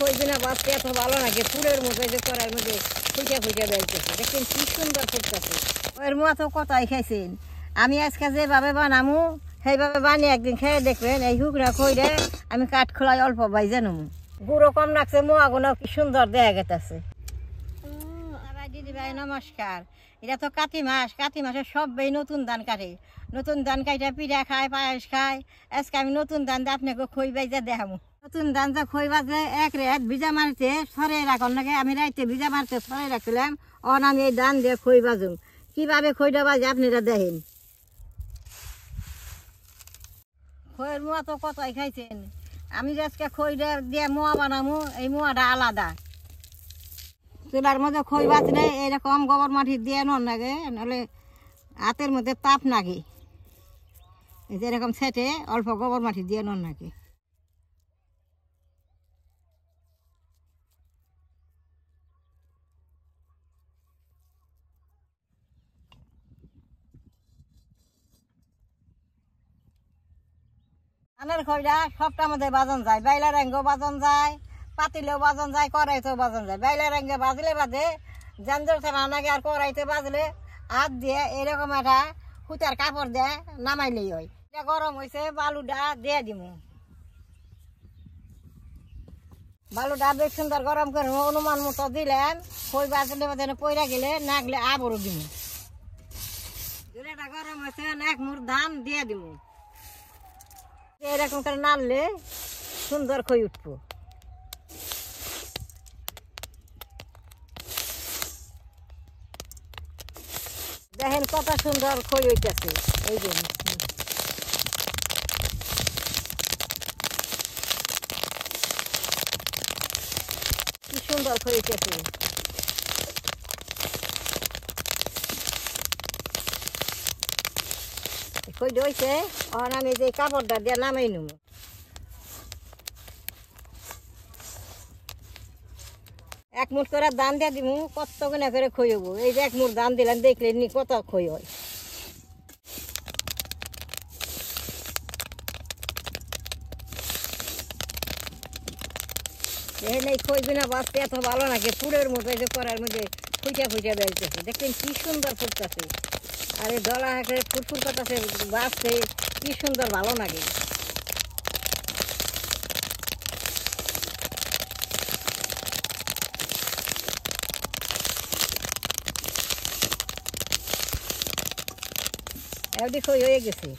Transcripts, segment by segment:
খই বিনা বাঁচতে এত ভালো লাগে, ফুলের মতো যে করার মধ্যে ফুটে ফুটে বেরোতেছে, দেখছেন কি সুন্দর ফুটতেছে। ওর মতো কোথায় খাইছেন, আমি আজকে যেভাবে বানামু সেইভাবে বানিয়ে একদিন খেয়ে দেখবেন। এই হুকরা খইরে আমি কাঠ খোলাই অল্প বাইজে নেবো, গুঁড়ো কম রাখছে, মোয়াগুলো কি সুন্দর দেখা গেতেছে। দিদি ভাই নমস্কার। এটা তো কাতি মাস, কাতি মাসে সবাই নতুন ধান কাটে, নতুন ধান কাইটা পিঠা খায়, পায়েস খায়। আজকে আমি নতুন ধান দিয়ে আপনাকে খই বাইজা দেখাবো। নতুন ধান যা খই বাজে এক রাত ভিজা মারতে সরে রাখার নাকি, আমি রাইতে ভিজা মারতে সরে রাখছিলাম। অন আমি এই ধান দিয়ে খই বাজুম, কিভাবে খইটা বাজে আপনারা দেখেন। খইয়ের মোয়া তো কতই খাইছেন, আমি যে আজকে খইটা দিয়ে মোয়া বানাবো, এই মোয়াটা আলাদা। চুলার মধ্যে খই বাজলে এরকম গোবর মাটি দিয়ে নন লাগে, নাহলে হাতের মধ্যে তাপ লাগে। এই যে এরকম সেটে অল্প গোবর মাটি দিয়ে নন লাগে। ধানের খইটা সবটার মধ্যে বাজন যায়, বাইলা রেঙ্গও বাজন যায়, পাতিলেও বাজন যায়, কড়াইতেও বাজন যায়। বাইলা রেঙ্গে বাজলে বাজে জানজর ছাড়া নাগে, আর কড়াইতে বাজলে হাত দিয়ে এরকম একটা সুতার কাপড় দিয়ে নামাইলেই হয়। এটা গরম হয়েছে, বালুটা দিয়ে দিব। বালুটা বেশ সুন্দর গরম করে অনুমান মতো দিলেন। খই বাজলে বাজে পয়রা গেলে না গেলে আবারও দিব। এটা গরম হয়েছে, এক মুঠ ধান দিয়ে দিব। এরকম করে নাড়লে সুন্দর খই উঠবো। দেখেন কত সুন্দর খই হইতেছে, এই যে কি সুন্দর খই হইতেছে। খই হয়েছে, আর আমি যে কাপড়টা দিয়ে নামাই নেব। এক মুঠ করে ধান দিয়ে দিব, কত গুণা করে খই হবো। এই যে এক মুঠ ধান দিলাম, দেখলে নি কত খই হয়। দেখেন এই খই বিনা বাঁচতে এত ভালো লাগে, ফুলের মতো যে করার মধ্যে ফুটে ফুটে বেরোতেছে, দেখছেন কি সুন্দর ফুটতেছে। আর এই দলা ফুটফুট করতেছে, বাঁচতে কি সুন্দর ভালো লাগে। এদিক খই হয়ে গেছে।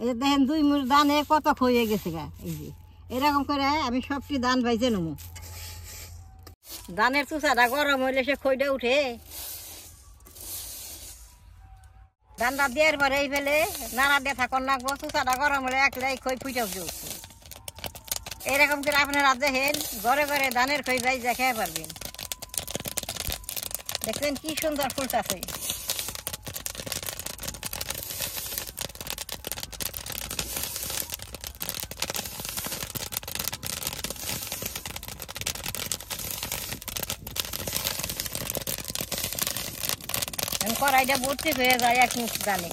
এই যে দেখেন 2 মুঠ ধানে কত খই হয়ে গেছে গা। এই যে এরকম করে আমি সবটি ধান ভাইজে নেবো। ধানের চুষাটা গরম হইলে সে খইটা উঠে। ধানটা দেওয়ার পরে এই ফেলে নাড়া দিয়ে থাকুন লাগবো। চুষাটা গরম হলে একলে খই ফুটে উঠবে। এরকম করে আপনারা দেখেন, ঘরে ঘরে ধানের খই ভাইজা খেয়ে পারবেন। দেখছেন কি সুন্দর ফুলটাছে। কড়াইটা ভর্তি হয়ে যায় এক মুঠ ধানে।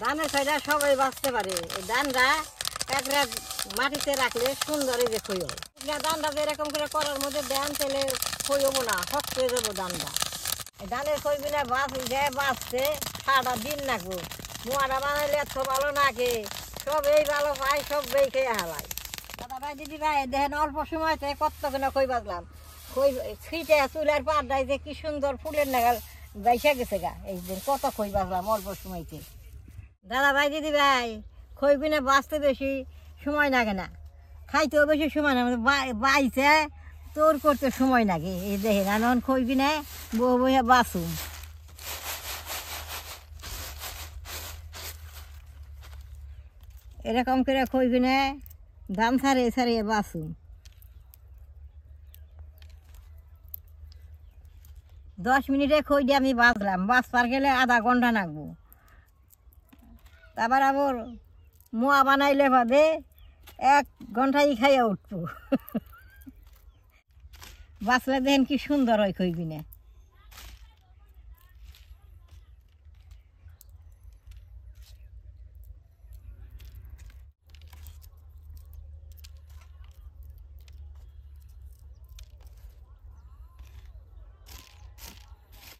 ধানের খইটা সবাই বাঁচতে পারে। এই ধানটা এক রাত মাটিতে রাখলে সুন্দর এই যে খই হয়। ধানটা এরকম করে করার মধ্যে দেন, তেলে খই হবো না, শক্ত হয়ে যাবো ধানটা। ধানের খই বিনা বাঁচতে সারা দিন লাগবো। মোয়াটা বানাইলে এত ভালো নাকে, সব এই ভালো পাই, সব এই খেয়ে হালাই। দাদা ভাই দিদি ভাই দেখেন, অল্প সময়তে কত কিনা খই বাজলাম। খই ছিটে চুলার পাড়ায় যে কি সুন্দর ফুলের নাগাল বাইসা গেছে গা। এই দিন কত খই বাজলাম অল্প সময়তে। দাদা ভাই দিদি ভাই, খই বিনা বাঁচতে বেশি সময় লাগে না, খাইতেও বেশি সময় না, বাইছে তোর করতে সময় লাগে। এই দেখেন এখন খই বিনা বউ বইয়া বাঁচুম। এরকম করে খই বিনা ধান ছাড়িয়ে ছাড়িয়ে বাঁচুম। 10 মিনিটে খই দিয়ে আমি বাঁচলাম, বাঁচবার গেলে আধা ঘন্টা লাগবো। তারপর আবার মোয়া বানাইলে বাদে 1 ঘন্টাই খাইয়া উঠবো। বাঁচলে দেখেন কি সুন্দর হয় খই বিনা।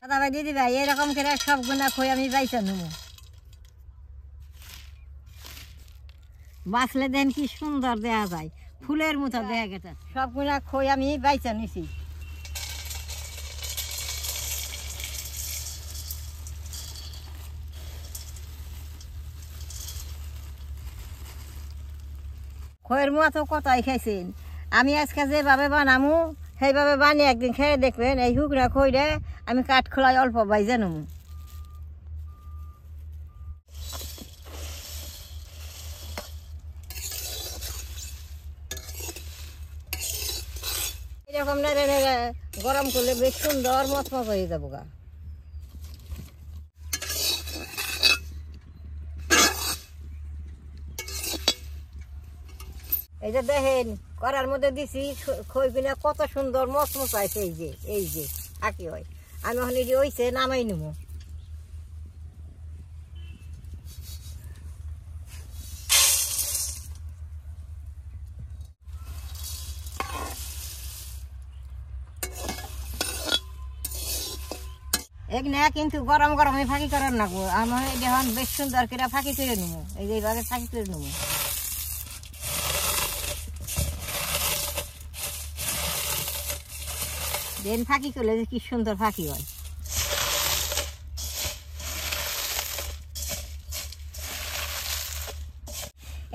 দাদা ভাই দিদি ভাই এরকম করে সবগুলা খই আমি বাইসা নেবো। বাঁচলে দেন কি সুন্দর দেখা যায়, ফুলের মতো দেখা গেছে। সবগুলা খই আমি বাইসা নিছি। খইয়ের মুয়া তো কতই খাইছেন, আমি আজকে যেভাবে বানামু সেইভাবে বানিয়ে একদিন খেয়ে দেখবেন। এই হুকরা খইরে আমি কাঠ খোলাই অল্প বাইজা নেবো। এরকম নেড়ে নেড়ে গরম করলে বেশ সুন্দর মচমচ হয়ে যাবো গা। এই যে দেখেন করার মধ্যে দিছি খই কিনা কত সুন্দর মচমচ আছে। এই যে আঁকি হয়, আমি ওখানে হয়েছে নামাই নেবো। এখানে কিন্তু গরম গরমে ফাঁকি করার না গো, আমার এখন বেশ সুন্দর করে ফাঁকি করে নেবো। এই যে এইভাবে ফাঁকি করে নেবো। দেন ফাঁকি করলে যে কি সুন্দর ফাঁকি হয়।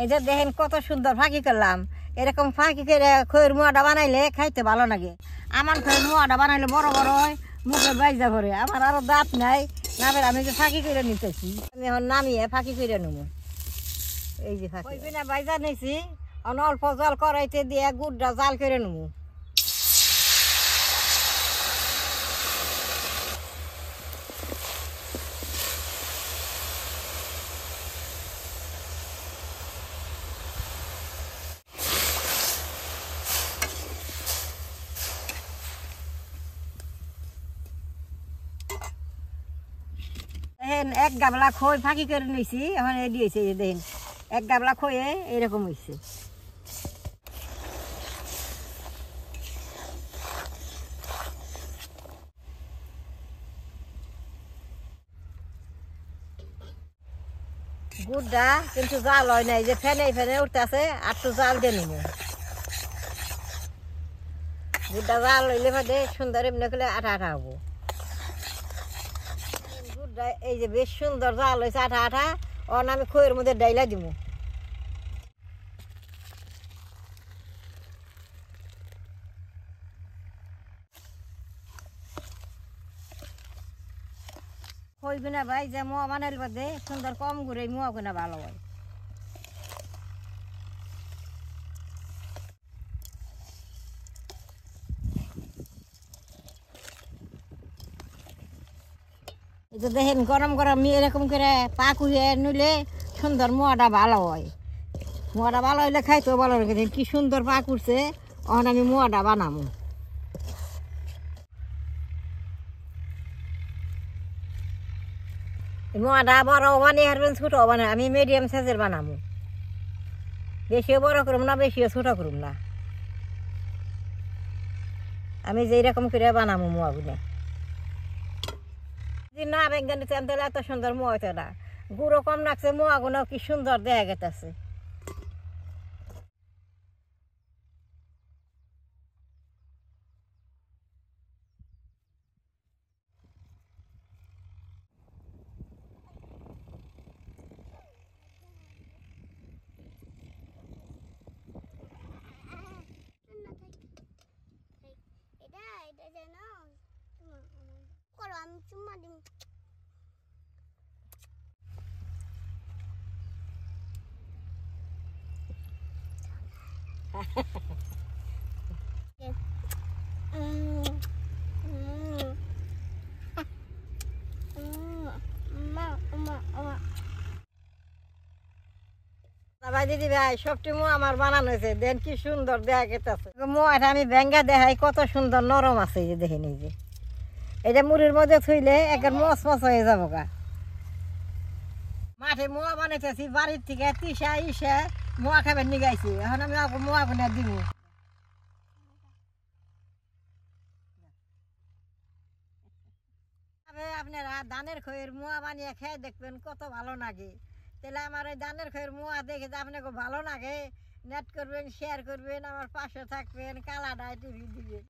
এই যে দেখেন কত সুন্দর ফাঁকি করলাম। এরকম ফাঁকি করে খইয়ের মুয়াটা বানাইলে খাইতে ভালো লাগে। আমার খইয়ের মুয়াটা বানাইলে বড় বড় হয়, মুখে বাইজা ভরে। আমার আরো দাঁত নাই, না আমি যে ফাঁকি করে নিতেছি। আমি এখন নামিয়ে ফাঁকি করে নেবো। এই যে ফাঁকি কিনা বাইজা নিয়েছি, অল্প জল কড়াইতে দিয়ে গুড়টা জাল করে নেবো। দেখেন এক গাবলা খই ফাঁকি করে নিয়েছি, এখন এই দিয়েছে। দেখেন এক গাবলা খয়ে এরকম হয়েছে। গুড়টা কিন্তু জাল হয় নাই, যে ফেনে ফেনে উঠতে আছে, আর তো জাল দিয়ে নিব। গুড়টা জাল হইলে ভাবে সুন্দর এমনি করলে আঠা আঠা হবো। গুড়টা এই যে বেশ সুন্দর জাল হয়েছে, আঠা আঠা। অন আমি খইয়ের মধ্যে ডাইলা দিব। খই কিনা ভাই যে মোয়া বানাইল বাদে সুন্দর কম করে মোয়া কিনা ভালো হয়। এই যে দেখেন গরম গরম এরকম করে পাক হয়ে নিলে সুন্দর মোয়াটা ভালো হয়। মোয়াটা ভালো হইলে খাইতেও ভালো লাগে। কি সুন্দর পাক উঠছে, এখন আমি মোয়াটা বানাবো। মোয়াটা বড় বানিয়ে হারবেন, ছোট বানাই আমি মিডিয়াম সাইজের বানাবো। বেশিও বড় করুম না, বেশিও ছোট করুম না। আমি যেরকম করে বানাবো মোয়াগুলো। না বেঙ্গানি তেল এত সুন্দর মোয়া হইতো না। গুঁড়ো কম রাখছে, মোয়াগুলো কি সুন্দর দেখা গেছে। আমি চুম্মা দিম। দিদি ভাই সবটি মোয়া আমার বানানো হয়েছে। দেন কি সুন্দর দেখা গেছে। মোয়াটা আমি ভেঙ্গা দেখাই, কত সুন্দর নরম আছে। এই যে দেখেন, এই যে এটা মুড়ির মধ্যে থুইলে একবার মচ মচ হয়ে যাবো গা। মাঠে মোয়া বানাইতেছি, বাড়ির থেকে তিসা ইসা মোয়া খাবার নিগাইছি। এখন আমি মোয়া গুনা দিব। আপনারা ধানের খইয়ের মোয়া বানিয়ে খেয়ে দেখবেন কত ভালো লাগে। তাহলে আমার এই ধানের খইয়ের মোয়া দেখে যে আপনাকে ভালো লাগে, নেট করবেন, শেয়ার করবেন, আমার পাশে থাকবেন, কালাডায় টিভি দিবেন।